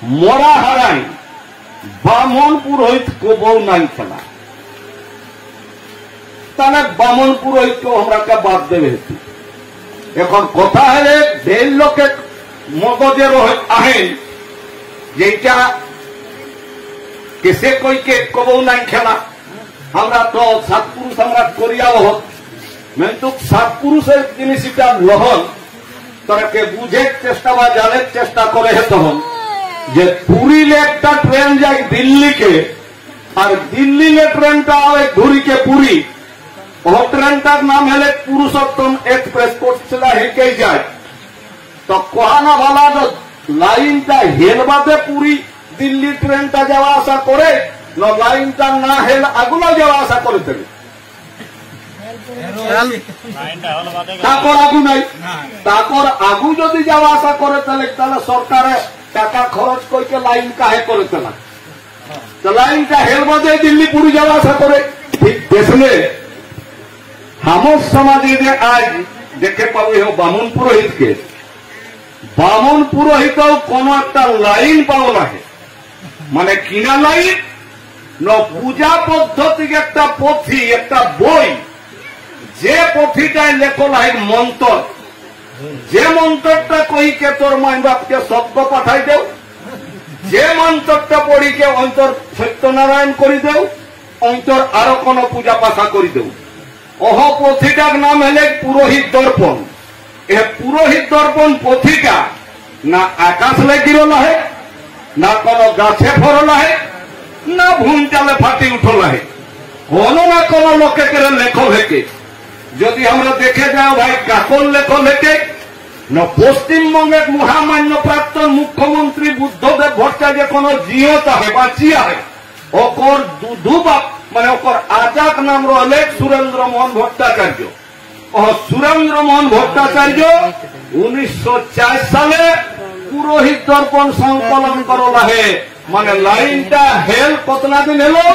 মরা হারাই বামন পুরোহিত কবৌ নাই খেলা, তাহলে বামন পুরোহিতকে আমরা বাদ দেবে। এখন কথা হলে দেড় লোকের মগজের আহেন যেটা কেসে কইকে কবৌ নাই খেলা, আমরা তো সাত পুরুষ আমরা করিয়াও হোক, কিন্তু সাত পুরুষের জিনিসটা লহন তাকে বুঝের চেষ্টা বা জানার চেষ্টা করে তখন যে পুরীলে একটা ট্রেন যায় দিল্লিকে, আর দিল্লিলে ট্রেনটা ধুরিকে পুরী, ও ট্রেনটার নাম হলে পুরুষোত্তম এক্সপ্রেস কোটশিলা হেঁকেই যায়। তো কোহানা ভালা লাইনটা হেলবাদে পুরী দিল্লি ট্রেনটা যাওয়া আসা করে, লাইনটা না হেল আগুলো যাওয়া আসা করে দেবে, তারপর আগু নাই, তারপর আগু যদি যাওয়া আসা করে তাহলে সরকারে টাকা খরচ করতে লাইন কাহে করে তোলা, তো লাইনটা হেলবাদে দিল্লি পুরী যাওয়া আসা করে। ঠিক দেখলে আমার সমাজে যে আজ দেখে পাবো বামন পুরোহিতকে, বামন পুরোহিত কোন একটা লাইন পাবো না, মানে কিনা লাইন ন পূজা পদ্ধতিকে একটা পথি একটা বই, যে পথিটায় লেখো লাইন মন্ত্র, যে মন্ত্রটা কইকে তোর মাই বাপকে শব্দ পাঠাই দেও, যে মন্ত্রটা পড়িকে অন্তর সত্যনারায়ণ করি দেও, অন্তর আরো কোন পূজা পাঠা করি দেও। ওহ পথিটার নাম হলে পুরোহিত দর্পণ। এ পুরোহিত দর্পণ পথিটা না আকাশ লেগির লাহে, না কোন গাছে ফর লাহে, না ভূম চালে ফাটি উঠো লাহে, কোন না কোন লোকে করে লেখো হেকে। যদি আমরা দেখে যাও ভাই কাকল লেখো হেকে না পশ্চিমবঙ্গের মহামান্য প্রাক্তন মুখ্যমন্ত্রী বুদ্ধদেব ভট্টাচার্য কোন জিয়ত আহে বাঁচিয়া হয়, ওকর দুবাপ মানে ওকর আজাক নাম রহলে সুরেন্দ্র মোহন ভট্টাচার্য। ও সুরেন্দ্র মোহন ভট্টাচার্য 1904 সালে পুরোহিত দর্পণ সংকলন করলা হে, মানে লাইনটা হেল কতনা দিন এলো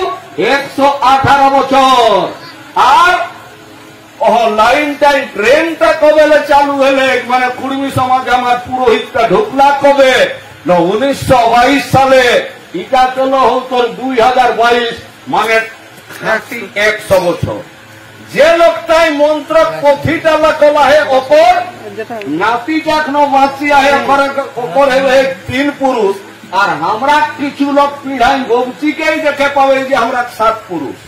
118 বছর। আর ও লাইনটাই ট্রেনটা কবে চালু হলে মানে কুর্মী সমাজ আমার পুরোহিতটা ঢুকলা কবে না 1922 সালে, এটা চলো তোর 2022 মানে 100 বছর। যে লোকটাই মন্ত্র পথিটা লেখলা হে ওপর নাতিটা এখনো বাঁচিয়া হে, ওপর হলে 3 পুরুষ, আর আমরা কিছু লোক পিড়াই গবচিকেই দেখে পাবে যে আমরা 7 পুরুষ।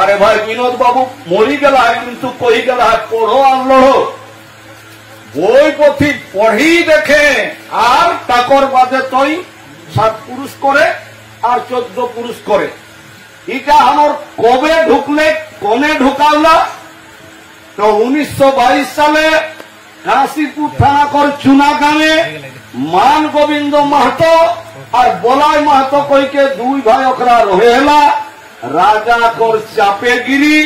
আরে ভাই বিনোদ বাবু মরি গেলা কিন্তু কহি গেলা পড়ো আর লড়ো, বই পথি পড়ি দেখে আর তাকর বাদে তৈ 7 পুরুষ করে আর 14 পুরুষ করে। এটা আমার কবে ঢুকলে কোনে ঢুকাওলা তো 1922 সালে কাশীপুর থানা কর চুনা গ্রামে মান গোবিন্দ মাহাতো আর বলাই মাহাতো কইকে 2 ভাই ওখরা রহে হেলা, রাজা কর চাপে গিরি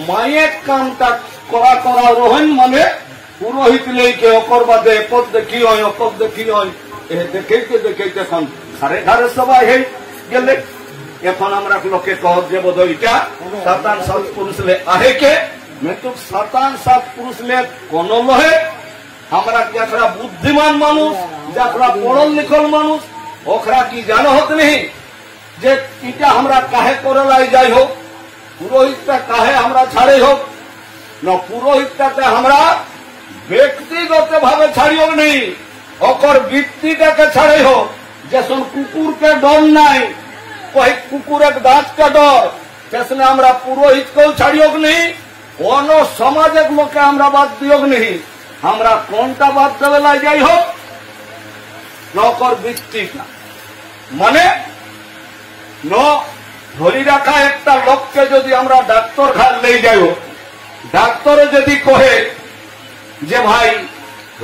মায়ের কামটা করা করা রোহন মানে পুরোহিত লেকে অকর বাদে একত দেখি হয় অকত দেখি হয়, দেখেইতে দেখেইতে এখন ঘরে ঘরে সবাই হয়ে গেলে। এখন আমরা লোকে কহ যে বোধ এটা 7 পুরুষ লে আহে কে, কিন্তু 7 পুরুষ লে কোন লহে। আমরা যারা বুদ্ধিমান মানুষ, যারা পড়ল লিখল মানুষ, ওখরা কি জানো হত নেই যে এটা আমরা কাহে করলাই যাই হোক, পুরোহিতটা কাহে আমরা ছাড়ে হোক না, পুরোহিতটাকে আমরা ব্যক্তিগত ভাবে ছাড়িও নেই, ওকর বৃত্তিটাকে ছাড়ে হোক। যেসন কুকুরকে ডর নাই, কই কুকুরের দাঁতকে ডর, সেসনে আমরা পুরোহিতকেও ছাড়িও নেই, কোন সমাজের লোকে আমরা বাদ দিও নেই। আমরা কোনটা বাদ দেবেলাই যাই হোক নকর বৃত্তিটা, মানে ধরি রাখা একটা লোককে যদি আমরা ডাক্তার ঘাট লেই যাই, ডাক্তারে যদি কহে যে ভাই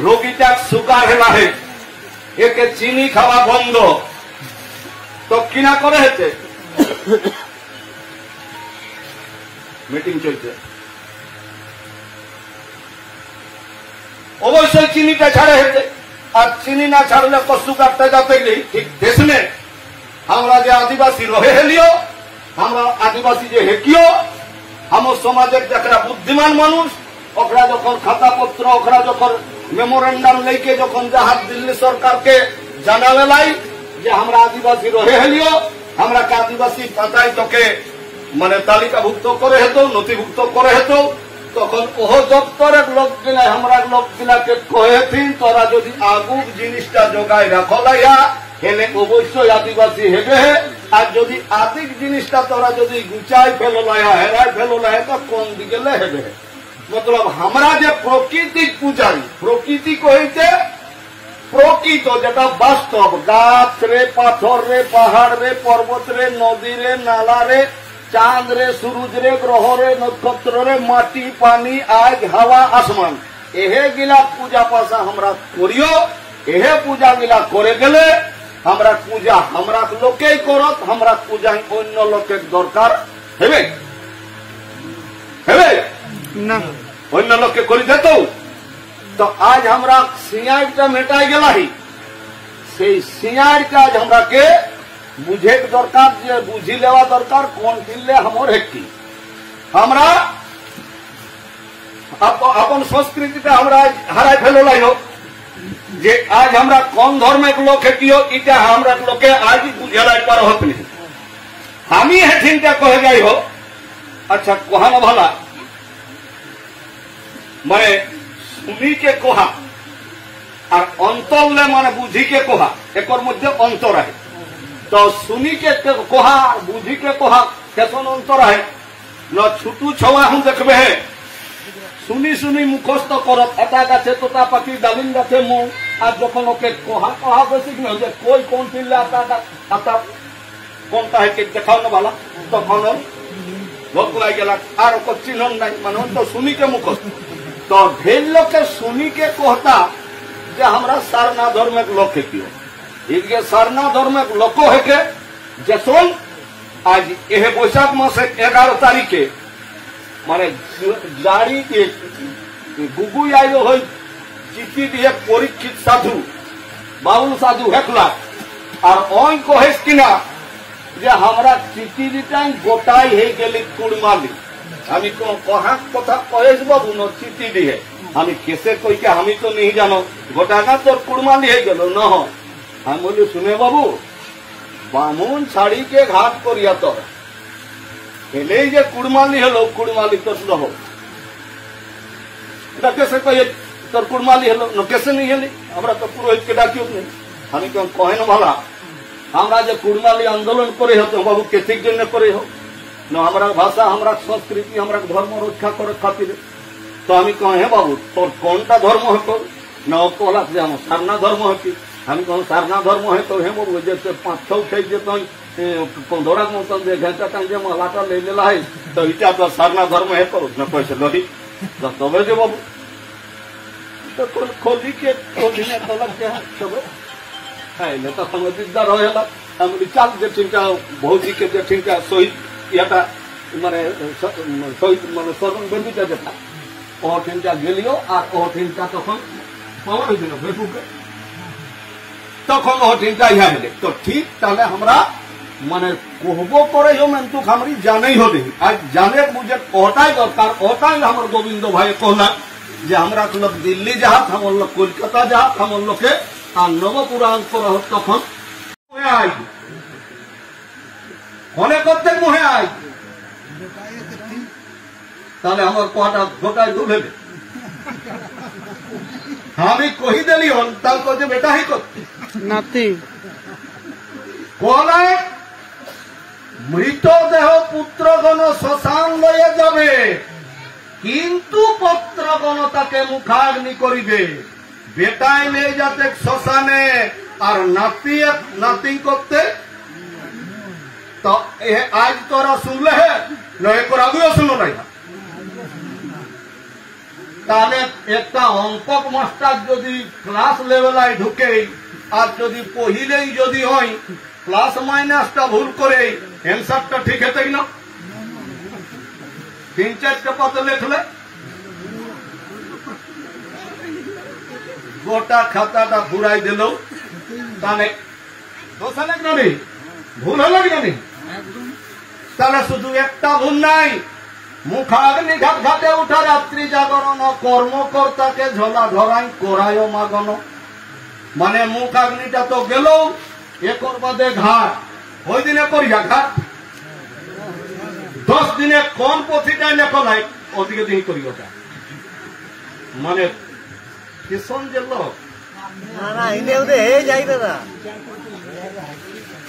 রোগীটা সুগার হেলা হে, একে চিনি খাওয়া বন্ধ, তো কিনা করে হেতে মিটিং চলছে, অবশ্যই চিনিটা ছাড়ে হেতে, আর চিনি না ছাড়লে সুগারটা যাতে নেই। ঠিক দেশনে আমরা যে আদিবাসী রহে হেলিও, আমরা আদিবাসী যে হেকিও, আমার সমাজের যারা বুদ্ধিমান মানুষ ওখরা যখন খাতাপত্র ওখরা যখন মেমোরেন্ডাম लेके যখন জাহাজ দিল্লি সরকারকে জানাবেলাই যে আমরা আদিবাসী রহে হেলিও আমরা কে আদিবাসী পাতায় তোকে মানে তালিকাভুক্ত করে হেতো নথিভুক্ত করে হেতো তখন ওহ দপ্তরের লোকগুলা আমরা লোকগুলাকে কহেছিন তোরা যদি আগুক জিনিসটা জোগাই রাখো লাইয়া হেলে অবশ্যই আদিবাসী হেবে আর যদি আদিক জিনিসটা তোরা যদি গুচাই ফেলো লাইয়া হেরাই ফেলো লাইয়া তো কোন দিকে হেবে मतलब हमरा जे प्रकृतिक पूजारी प्रकृति कहिते प्रकृत जेटा वास्तव गाछ रे पाथर रे पहाड़ रे पर्वत रे नदी रे नाला रे चांद रे सूरज रे ग्रह रे नक्षत्र रे माटी पानी आग हवा आसमान एहे गिला पूजा पासा हमरा करियो एहे पूजा गिला करे गेले हमरा पूजा हमरा लोके करत हमरा पूजा अन्य लोके दरकार हेबे हेबे ना अन्य लोके करी देतो तो आज हमरा सिंगारटा मेटाई गेला ही से सिंगारटा आज हमरा के बुझे के दरकार जे बुझी लेवा दरकार कोन किल्ले हमर हेकी हमरा अपन संस्कृतिटा हमरा हराय फेलो लाइनो जे आज हमरा कोन धर्म के लोक हेकियो इटा हमरा लोके आज बुझेलाई पर होत नहीं हामी हेथिनटा कह जाई हो अच्छा कोहाना भला माने सुनी के कोहा और अंतर ले माने बुझी के कोहा एक मध्य अंतर है तो सुनी के कोहा बुझी के कोहा कैसन अंतर है न छुटू छवा हम देखबे है सुनी सुनी मुखस्त करत एटा गाছে তোতা পাখি ডালিম গাছে মু আর যখন ওকে কোহা কোহা বেশি না যে কই কোন চিল্লা আতা কোনটা है के দেখাও না ভালো তখন ভোগ লাগি গেল আর কো চিহ্ন নাই মানে তো सुनी के मुखस्त तो ढेर लोग के सुनी के कहता जे हमरा सारना धर्म के लोक है क्यों इनके सारना धर्म के लोको है के जसोन आज यह बैशाख मास 11 तारीख के माने गाड़ी के गुगु आयो हो चिट्ठी दिए परीक्षित साधु बाबुल साधु हेकला और ओई कहेस किना जे हमरा चिट्ठी दिटाई गोटाई हे गेली कुड़माली আমি কোন কহা কথা কয়েস বাবু ন চিঠি দিয়ে আমি কেসে কইকে আমি তো नहीं জানো গোটাকা তোর কুড়মালি হয়ে গেল ন আমি বলি শুনে বাবু বামুন ছাড়ি के घाट করিয়া তোর এলেই যে কুড়মালি হলো কুড়মালি তোর নহ এটা কেসে কই তোর কুড়মালি হলো ন কেসে नहीं হলি আমরা তো পুরোহিত के ডাকিও नहीं আমি কোন কহে না ভালা আমরা যে কুড়মালি আন্দোलन করে হতো বাবু কেতিক জন্য করে हो न हमारा भाषा हमारा संस्कृति हमारा धर्म रक्षा करे खातिर तो हम कहे बाबू तोर कौनटा धर्म है तो न कहला जे हम सारना धर्म है कि हम कह सारना धर्म है तो हे बाबू जैसे 5-6 उठे जे तो पंधरा मतन जे घंटा टाइम जे मलाटा ले लेला है तो इटा तो सारना धर्म है तो न पैसे लगी तो तबे जे बाबू तो खोली के खोली ने तो लग के सब है ने तो समझदार होएला हम विचार जे चिंता भौजी के जे चिंता सोई याटा माने शहीद माने सरन बंदीटा जेता ओठिनटा गेलियो আর ওঠিনটা তখন পাওয়া হইছিল ফেসবুকে তখন ওঠিনটা ইহা হলে তো ঠিক তাহলে আমরা মানে कहबो करे हो मन तू हमरी जानै हो दे आज जाने मुझे ओटाई दरकार ओटाई हमर गोविंद भाई कहला जे हमरा लोग दिल्ली जात हम लोग कोलकाता जात हम लोग के आ नवपुराण पर तখন आई মনে করতে মুহে আই তাহলে আমার কোয়াটা গোটাই দুলে আমি কহি দেলি হন তাল কো যে বেটা হি করতে নাতি কোলা মৃতদেহ পুত্রগণ শ্মশান লয়ে যাবে কিন্তু পুত্রগণ তাকে মুখাগ্নি করিবে বেটাই নিয়ে যাতে শ্মশানে আর নাতি নাতি করতে तो आज तोरा सुनले है न एक आगे सुनो नहीं ताले एक अंक मास्टर जदि क्लास लेवल ढुके आज जदि पहिले जदि हई प्लस माइनसटा भूल करे आंसरटा ठीक हेतै ना 3-4 पद लिखले गोटा खाताटा घुराई दिलो ताने दोष लग नहीं भूल हलो कि नहीं তাহলে শুধু একটা ভুল নাই মুখাগ্নি ঘাট ঘাটে উঠা রাত্রি জাগরণ কর্মকর্তাকে ঝোলা ধরাই করায় মাগন। মানে মুখাগ্নিটা তো গেল, একর বাদে ঘাট, ওই দিনে করিয়া ঘাট 10 দিনে কোন পথিটাই লেখো নাই ওদিকে দিন করি ওটা। মানে কিষণ যে লোক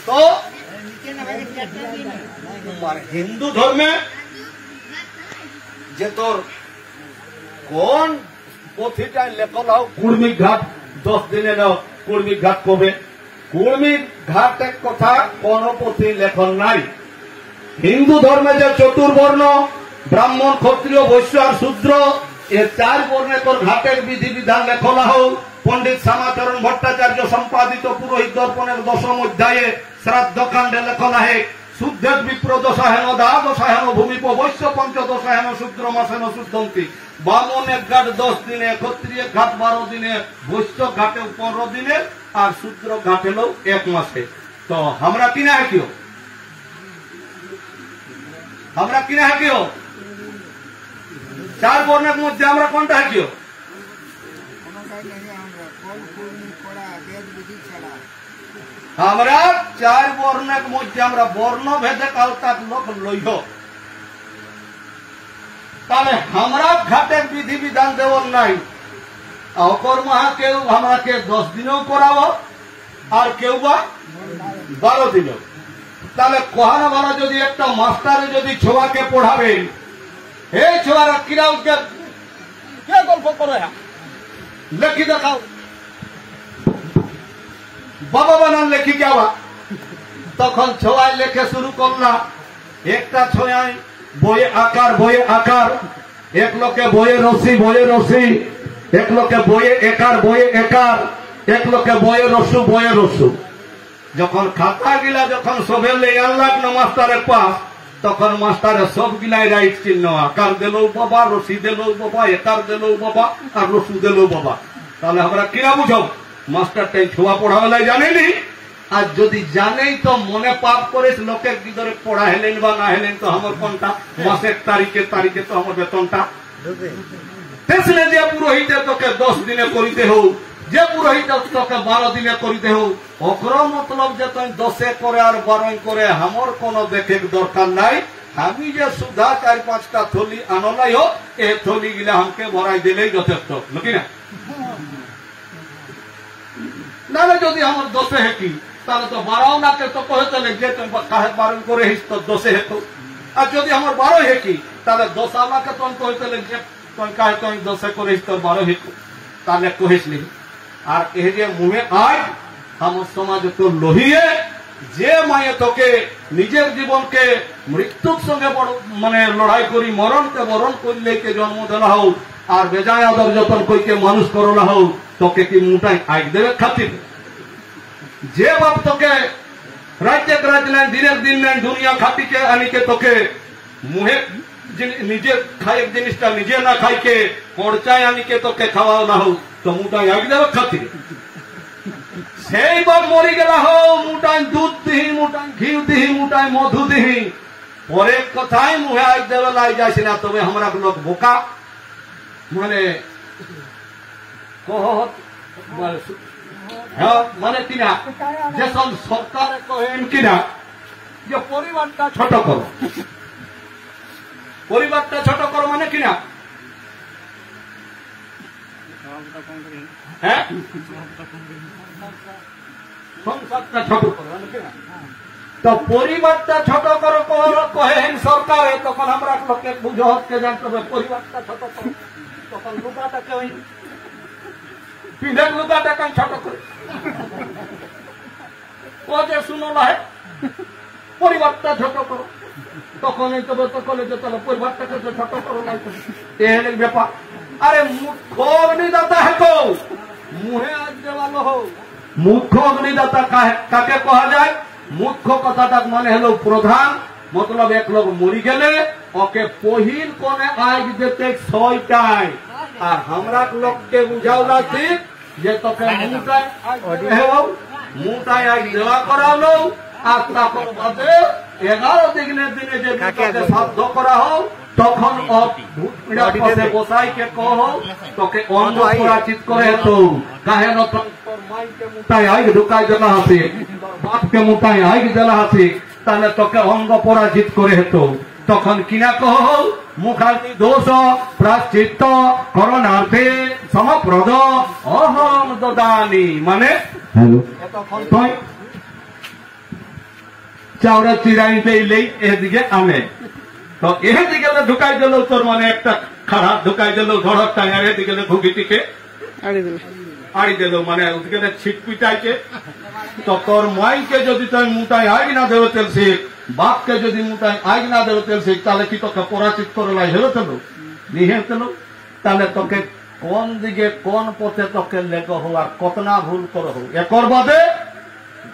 তো হিন্দু ধর্মে যে তোর কোন পথিটাই লেখো নাও কুর্মী ঘাট 10 দিনে নাও কুর্মী ঘাট কবে? কুর্মী ঘাটের কথা কোন পথি লেখন নাই। হিন্দু ধর্মে যে চতুর্বর্ণ ব্রাহ্মণ ক্ষত্রিয় বৈশ্য আর শূদ্র এ 4 বর্ণে তোর ঘাটের বিধি বিধান লেখলা হোক পণ্ডিত শ্যামাচরণ ভট্টাচার্য সম্পাদিত পুরোহিত দর্পণের 10ম অধ্যায়ে শ্রাদ্ধ কাণ্ডে লেখলা হে শুদ্ধের বিপ্র দশাহেন দ্বাদশাহেন ভূমিপ বৈশ্য পঞ্চদশাহেন শূদ্র মাসেন শুদ্ধন্তি। বামন এক ঘাট 10 দিনে, ক্ষত্রিয় ঘাট 12 দিনে, বৈশ্য ঘাটে 15 দিনে আর শূদ্র ঘাট এলো 1 মাসে। তো আমরা কিনা है क्यों? আমরা কিনা है क्यों? 4 বর্ণের মধ্যে আমরা কোনটা है क्यों? আমরা 4 বর্ণের মধ্যে আমরা বর্ণ ভেদে কালতাক লোক লইহ। তাহলে আমরা ঘাটের বিধি বিধান দেওয়ার নাই। অকর মহা কেউ আমাকে 10 দিনেও করাবো আর কেউ বা 12 দিনেও। তাহলে কহানা ভাড়া যদি একটা মাস্টারে যদি ছোয়াকে পড়াবে, এই ছোয়ারা কিরা উঠে কে গল্প করে লেখি দেখাও, বাবা বানান লেখি যাওয়া। তখন ছোয়ায় লেখে শুরু করলা, একটা ছোয়ায় বইয়ে আকার, এক লোকে বইয়ে রসি, এক লোকে বইয়ে একার, এক লোকে বইয়ে রসু। যখন খাতা গিলা যখন সবে লেগে লাগলো মাস্টারের পাশ, তখন মাস্টারের সব গিলাই রাইট চিহ্ন, আকার দিল বাবা, রসি দিল বাবা, একার দিল বাবা আর রসু দিল বাবা। তাহলে আমরা কিনা বুঝো মাস্টারটাই ছোয়া পড়াবেলায় জানেনি। আর যদি জানেই তো মনে পাপ করিস লোকের ভিতরে পড়া হেলেন বা না হেলেন তো আমার কোনটা মাসের তারিখে তো আমার বেতনটা তেসলে যে পুরোহিতে তোকে 10 দিনে করিতে হোক, যে পুরোহিত তোকে 12 দিনে করিতে হোক, অগ্র মতলব যে তুই 10 করে আর 12 করে আমার কোনো দেখে দরকার নাই। আমি যে সুধা 4-5টা থলি আনলাই হোক, এ থলি গিলা আমাকে ভরাই দিলেই যথেষ্ট নাকি না? নাহলে যদি আমার 10 হেকি তাহলে তো 12 নাকে তো কহেতে যে তুমি কাহে 12 করে হিস তো 10 হেতো। আর যদি আমার 12 হেকি তাহলে 10 আলাকে তুমি কহেতে যে তুমি কাহে তুমি 10 করে হিস তোর 12 হেতো, তাহলে কহিসনি। আর এই যে মুহে আজ আমার সমাজ তো লহিয়ে যে মায়ে তোকে নিজের জীবনকে মৃত্যুর সঙ্গে মানে লড়াই করি মরণকে বরণ করলে কে জন্ম দেওয়া হোক আর বেজায় আদর যতন কইকে মানুষ করলা হোক, তোকে কি মুটাই আগ দেবে খাতির? যে বাপ তোকে রাজ্যের রাজ নাই, দিনের দিন নাই, দুনিয়া খাতিকে আনিকে তোকে মুহে নিজে খাই জিনিসটা নিজে না খাইকে খরচায় আনিকে তোকে খাওয়াও না হোক, তো মুটাই আগ দেবে খাতির? সেই বাপ মরি গেলা হোক, মুটাই দুধ দিহি, মুটাই ঘি দিহি, মুটাই মধু দিহি, পরে কথাই মুহে আগ দেবে লাই যাইছি না। তবে আমরা লোক বোকা মানে মানে কিনা যে সরকারে কহেন কিনা যে পরিবারটা ছোট করো, পরিবারটা ছোট করো মানে কিনা হ্যাঁ সংসারটা ছোট করো মানে কিনা। তো পরিবারটা ছোট করো কহেন সরকারে, তখন আমরা লোকে বুঝো হচ্ছে জানতে হবে পরিবারটা ছোট করো। তখন লুকাটাকে ওই পিঁধের লুকাটাকে ছোট করে ও যে শুনো না পরিবারটা ছোট করো, তখন এই তবে তখন তাহলে পরিবারটাকে ছোট করো না এই ব্যাপার। আরে মুখ্য অগ্নিদাতা হেকো মুহে আজ দেওয়ালো হোক। মুখ্য অগ্নিদাতা কাকে কহা যায়? মুখ্য কথাটা মানে হলো প্রধান, মতলব এক লোক মরি গেলে ওকে পহিল কোনে আগ দিতে ছয়টায়। আর আমরা লোককে বুঝাও না ঠিক যে তোকে মুটায় আগ দেওয়া করালো আর তারপর বাদে 11 দিনের দিনে যে সাধ্য করা হোক তখন বসাইকে কহ তোকে অঙ্গ পরাচিত করে তো কাহে মোটাই আইক ঢুকাই দেলা হাসি বাপকে মোটাই আইক দেলা হাসি তাহলে তোকে অঙ্গ পরাজিত করে হেতো তখন কিনা কহ মুখাগ্নি দোষ প্রাশ্চিত্ত করণার্থে সমপ্রদ অহম দদানি মানে তখন তুই চাউড়া চিরাইতে এলেই এদিকে আনে তো এদিকে ঢুকাই দিল তোর মানে একটা খারাপ ঢুকাই দিল ধড়ক টাঙার এদিকে ঘুগিটিকে আড়ি দিল মানে ওদিকে ছিট পিটাইকে তো তোর মাইকে যদি তুই মুটাই আইগ না দেব তেল শিখ বাপকে যদি মুটাই আইগ না দেব তেল শিখ তাহলে কি তোকে পরাচিত করে লাই হেরো তেল নিহে তেল তাহলে তোকে কোন দিকে কোন পথে তোকে লেগ হো আর কতনা ভুল করো একর বাদে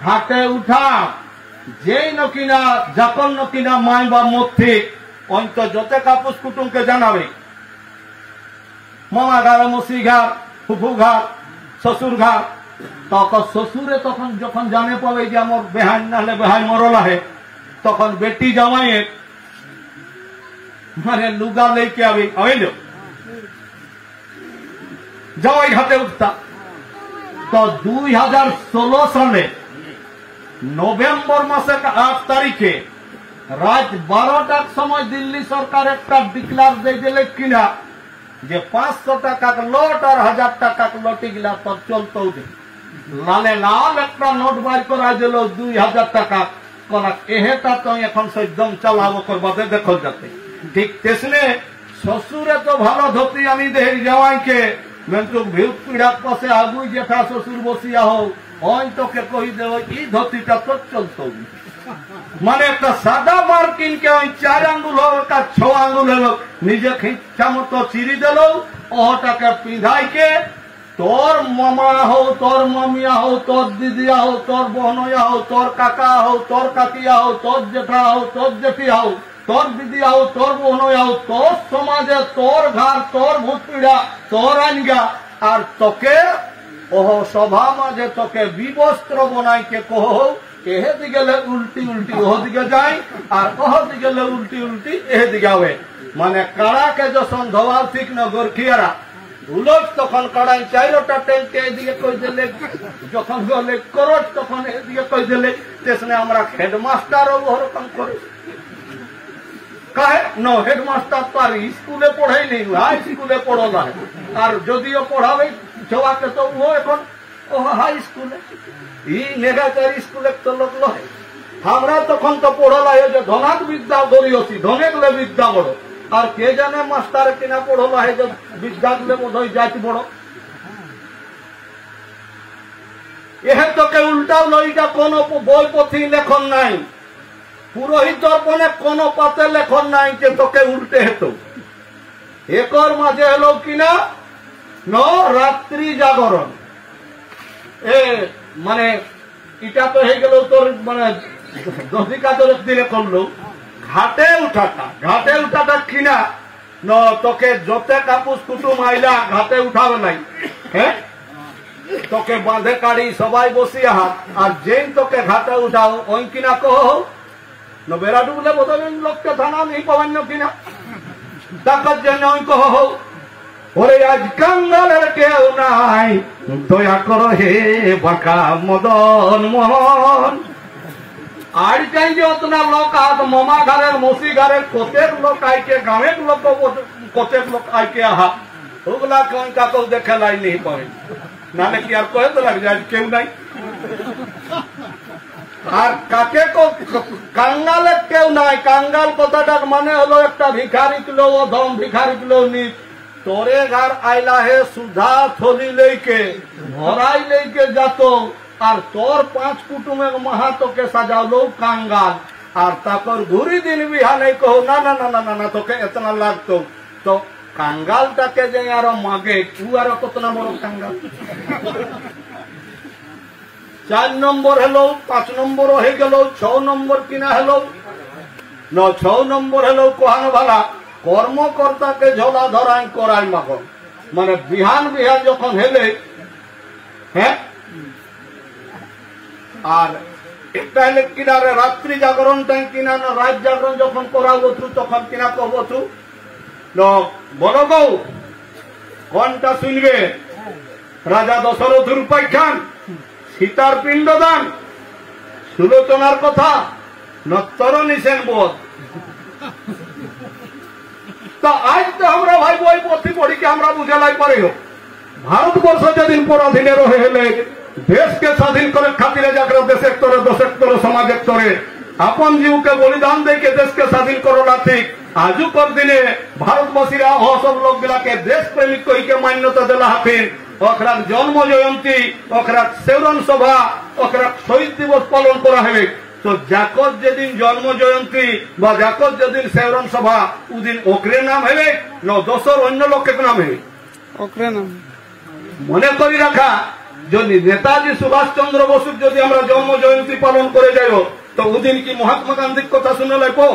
ঘাটে উঠা যেই নকিনা যখন নকিনা মাই বা মধ্যে অন্ত যত কাপুস কুটুমকে জানাবে মামা ঘর মসি ঘর ফুফু ঘর শ্বশুর ঘর তখন শ্বশুরে তখন যখন জানে পাবে যে আমার বেহাই নাহলে বেহাই মরল আহে তখন বেটি জামাইয়ে মানে লুগা লেকে আবে আইল জামাই ঘাটে উঠতা তো 2016 সালে নভেম্বর মাসের 8 তারিখে রাত 12টার সময় দিল্লি সরকার একটা ডিক্লার দিয়ে দিলে কিনা যে 500 টাকা লোট আর 1000 টাকা লোটি গিলা তো চলতো লালে লাল একটা নোট বার করা দিল 2000 টাকা কলা এহেটা তো এখন একদম চালাবো করবাতে দেখো যাতে ঠিক তেসনে শ্বশুরে তো ভালো ধোতি আনি দেহ জামাইকে কিন্তু ভিউ পিড়ার পাশে আগুই জেঠা শ্বশুর বসিয়া হোক ওই তোকে কই দেব এই ধোতিটা তো চলতো মানে একটা সাদা মার্কিন কে ওই 4 আঙ্গুল হোক 6 আঙ্গুল হোক নিজে খিচ্ছা মতো চিরি দিল ওটাকে পিঁধাইকে তোর মামা হো তোর মামিয়া হো তোর দিদিয়া হো তোর বোনয়া হো তোর কাকা হো তোর কাকিয়া হো তোর জেঠা হো তোর জেঠিয়া হো তোর দিদিয়া হো তোর বোনয়া হো তোর সমাজে তোর ঘর তোর ভূতপিড়া তোর আনগা আর তোকে ওহ সভা মাঝে তোকে বিবস্ত্র বনাইকে কহ এহেদি গেলে উল্টি উল্টি ওহদিকে যাই আর ওহদি গেলে উল্টি উল্টি এহেদিকে হবে মানে কাড়াকে যখন ধোয়াল ঠিক না গোরখিয়ারা উলট তখন কাড়াই 4টা টেন্টকে এদিকে কই দিলে যখন গলে করট তখন এদিকে কই দিলে তেসনে আমরা হেডমাস্টারও ওরকম করে কাহে ন হেডমাস্টার তো আর স্কুলে পড়াই নেই হাই স্কুলে পড়ো না আর যদিও পড়াবে ছোয়াকে তো ও এখন ও হাই স্কুলে ই নেগাচারি স্কুলে তো লোক লয় আমরা তখন তো পড়লাই যে ধনাক বিদ্যা গড়িয়েছি ধনেকলে বিদ্যা বড় আর কে জানে মাস্টার কিনা পড়ল হয় যে বিদ্যা দিলে বোধ হয় জাতি বড় এহে তোকে উল্টাও লইটা কোন বই পথি লেখন নাই পুরোহিত দর্পণে কোন পাতে লেখন নাই যে তোকে উল্টে হেত একর মাঝে হলো কিনা রাত্রি জাগরণ এ মানে এটা তো হয়ে গেল তোর মানে দধিকা দরক দিলে করলো ঘাটে উঠাটা কিনা তোকে যত কাপুস কুটুম আইলা ঘাটে উঠাবে নাই হ্যাঁ তোকে বাঁধে কাড়ি সবাই বসিয়া আর যেই তোকে ঘাটে উঠাও ওই কিনা কহ বেড়া ডুবলে বোধহয় লোককে থানা নেই পাবেন কিনা তাকার জন্য ওই কহ ওরে আজ কাঙ্গালের কেউ নাই দয়া করো হে বাঁকা মদন মোহন আর চাই যে অতনা লোক আজ মামা ঘরের মসি ঘরের কতেক লোক আইকে গাঁয়ের লোক কতেক লোক আইকে আহা ওগুলা কই কাকো দেখে লাই নেই পাবে নাহলে কি আর কয়ে তো লাগছে আজ কেউ নাই আর কাকে কাঙ্গালের কেউ নাই কাঙ্গাল কথাটার মানে হলো একটা ভিখারি কিলো ও ধম ভিখারি কিলো নিত তোরে ঘর আইলা হে সুধা থলি লেকে ভরাই লেকে যাত আর তোর 5 কুটুমের মাহাতোকে সাজালো কাঙ্গাল আর তারপর ঘুরি দিন বিহা নেই কহ না না না না না তোকে এতনা লাগতো তো কাঙ্গালটাকে যে আরো মাগে তু আরো কতনা বড় কাঙ্গাল 4 নম্বর হলো 5 নম্বর হয়ে গেল 6 নম্বর কিনা হলো 6 নম্বর হলো কোহানো ভালা কর্মকর্তাকে ঝোলা ধরাই করাই মাখন মানে বিহান বিহান যখন হেলে হ্যাঁ আর একটা হলে কিনারে রাত্রি জাগরণ টাইম কিনা না রাত জাগরণ যখন করাবো তখন কিনা কবো বলো গৌ কোনটা শুনবে? রাজা দশরথের উপাখ্যান, সীতার পিণ্ডদান, সুলোচনার কথা, নত্তরণী সেন বোধ। তা আজ তো আমরা ভাই বই পথি পড়িকে আমরা বুঝে লাই পারি ভারতবর্ষ যেদিন পরাধীনে রহে হেলে দেশকে স্বাধীন করে খাতিরে যাকরা দেশের তরে দশের তরে সমাজের তরে আপন জীবকে বলিদান দিয়ে দেশকে স্বাধীন করলা ঠিক আজুকর দিনে ভারতবাসীরা সব লোকগুলাকে দেশ প্রেমিক কইকে মান্যতা দেলা হাফিন ওখরাক জন্ম জয়ন্তী ওখরাক সেবরণ সভা ওখরাক শহীদ দিবস পালন করা হবে। তো যাকর যেদিন জন্ম জয়ন্তী বা যাকর যেদিন সেবরণ সভা ওদিন ওকরে নাম হবে না দশর অন্য লোকের নাম হবে ওকরে নাম। মনে করি রাখা যদি নেতাজি সুভাষ চন্দ্র বসুর যদি আমরা জন্ম জয়ন্তী পালন করে যাই তো ওদিন কি মহাত্মা গান্ধীর কথা শুনে লাগবো?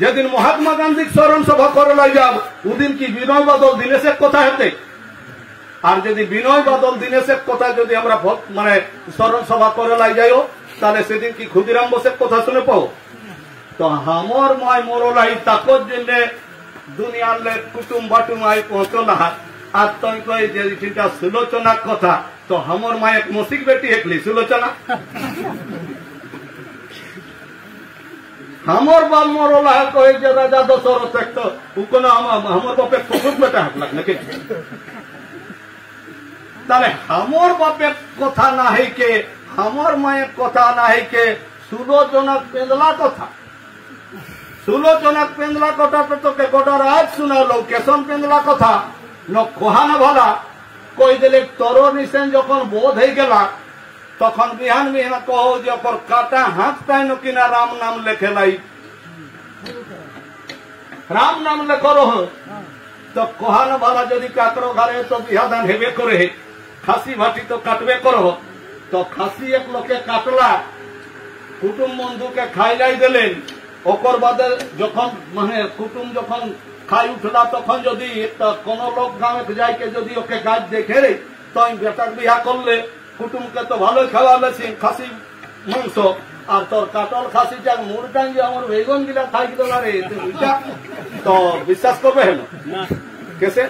যেদিন মহাত্মা গান্ধীর স্মরণ সভা করে লাই যাব ওদিন কি বিনয় বাদল দীনেশের কথা হেতে? আর যদি বিনয় বাদল দীনেশের কথা যদি আমরা মানে স্মরণ সভা করে লাই যাই তাহলে সেদিন কি ক্ষুদিরাম বোসের কথা শুনে পাও? তো হামর মায় মরলাই তাকর জন্য দুনিয়ার কুটুম বাটুম আই পৌঁছলা আর তুই কই যে সেটা সুলোচনার কথা তো হামর মায় এক মসিক বেটি একলি সুলোচনা আমার বাল মরলা কয়ে যে রাজা দশরথ একটা কোনো আমার বাপের কুকুর বেটা হাঁটলাক নাকি? তাহলে আমার বাপের কথা না হইকে আমার মায়ের কথা না হইকে সুলোচনা পেন্দলা কথা সুলোচনা পেন্দলা কথা তো তোকে গোটা রাত শুনালো কেশন পেন্দলা কথা ন কোহানা ভালা কই দিলে তরণী সেন যখন বোধ হয়ে গেলা তখন বিহান বিহান কহ যে ওপর কাটা হাত তাই কিনা রাম নাম লেখে লাই রাম নাম লেখ তো কোহানা ভালা যদি কাকর ঘরে তো বিহাদান হেবে করে খাসি ভাটি তো কাটবে করো তো খাসি এক লোকে কাটলা কুটুম বন্ধুকে খাইলাই দিলেন ওকর বাদে যখন মানে কুটুম যখন খাই উঠলা তখন যদি কোন লোক গ্রামে যাইকে যদি ওকে গাছ দেখে রে তো বেটার বিহা করলে কুটুমকে তো ভালোই খাওয়ালেছি খাসি মাংস আর তোর কাটল খাসি যাক মুরটান যে আমার বেগুন গিলা খাই দিল রে তো বিশ্বাস করবে হেন কেসে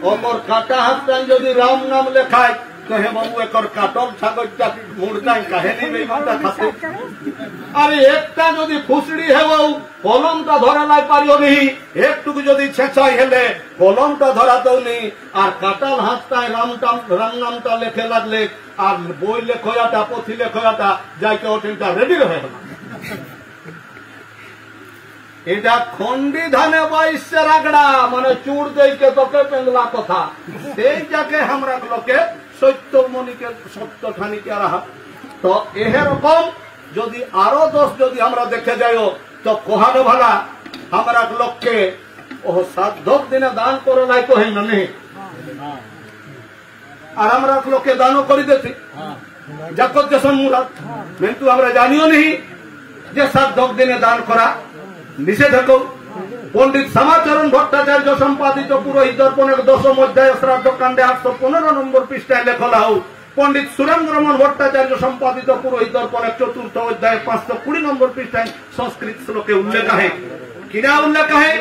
ওর কাটা হাত যদি রাম নাম লেখায় কহে বাবু একর কাটল ছাগল মুরটান কাহেনি বেগুনটা খাতে আরে একটা যদি ফুসড়ি হেব কলমটা ধরা নাই পারিও নি একটুকু যদি ছেঁচাই হেলে কলমটা ধরা দৌনি আর কাটাল হাতটায় রাম নামটা লেখে লাগলে আর বই লেখয়াটা পথি লেখয়াটা যাইকে ওটা রেডি হয়ে গেল। এটা খন্ডি ধানে বাইশে রাগড়া মানে চুড় দেইকে তোকে পেন্দলা কথা সেই যাকে আমরা লোকে সত্য মনিকে সত্য ঠানিকে রাহা। তো এরকম যদি আরো দোষ যদি আমরা দেখে যাই তো কোহানো ভালা আমরা লোককে ও সাধক দিনে দান করে নাই কহে না নেই আর আমরা লোকে দানও করে দিচ্ছি যাকর যেসন মুরাদ কিন্তু আমরা জানিও নেই যে সাধক দিনে দান করা নিষেধ। পণ্ডিত শ্যামাচরণ ভট্টাচার্য সম্পাদিত পুরোহিত দর্পণের 10ম অধ্যায় শ্রাদ্ধ কাণ্ডে 815 নম্বর পৃষ্ঠায় লেখা হোক পণ্ডিত সুরেন্দ্রমোহন ভট্টাচার্য সম্পাদিত পুরোহিত দর্পণের 4th অধ্যায় 520 নম্বর পৃষ্ঠায় সংস্কৃত শ্লোকে উল্লেখ আছে কিনা উল্লেখ আছে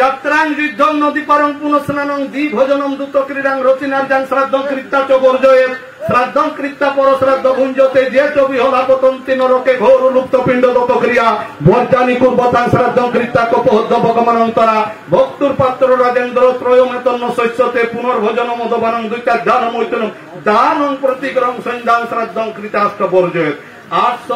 যাত্রাং যুদ্ধং নদী পারং পুনঃস্নানং দ্বি ভোজনম দ্রুত ক্রীড়াং রচিনার্যাং শ্রাদ্ধং কৃত্তা চ বর্জয়ের শ্রাদ্ধং কৃত্তা পর শ্রাদ্ধ ভুঞ্জতে যে চ বিহলা পতন্তি নরকে ঘোর লুপ্ত পিণ্ড দত ক্রিয়া বর্জানি কুর্বতাং শ্রাদ্ধং কৃত্তা কপহদ্য ভগবানন্তরা ভক্তুর পাত্র রাজেন্দ্র ত্রয়মেতন্য শস্যতে পুনর্ভোজন মদবানং দুইটা দানম দানং প্রতিগ্রহং সন্ধ্যাং শ্রাদ্ধং কৃতাস্ত বর্জয়ের 800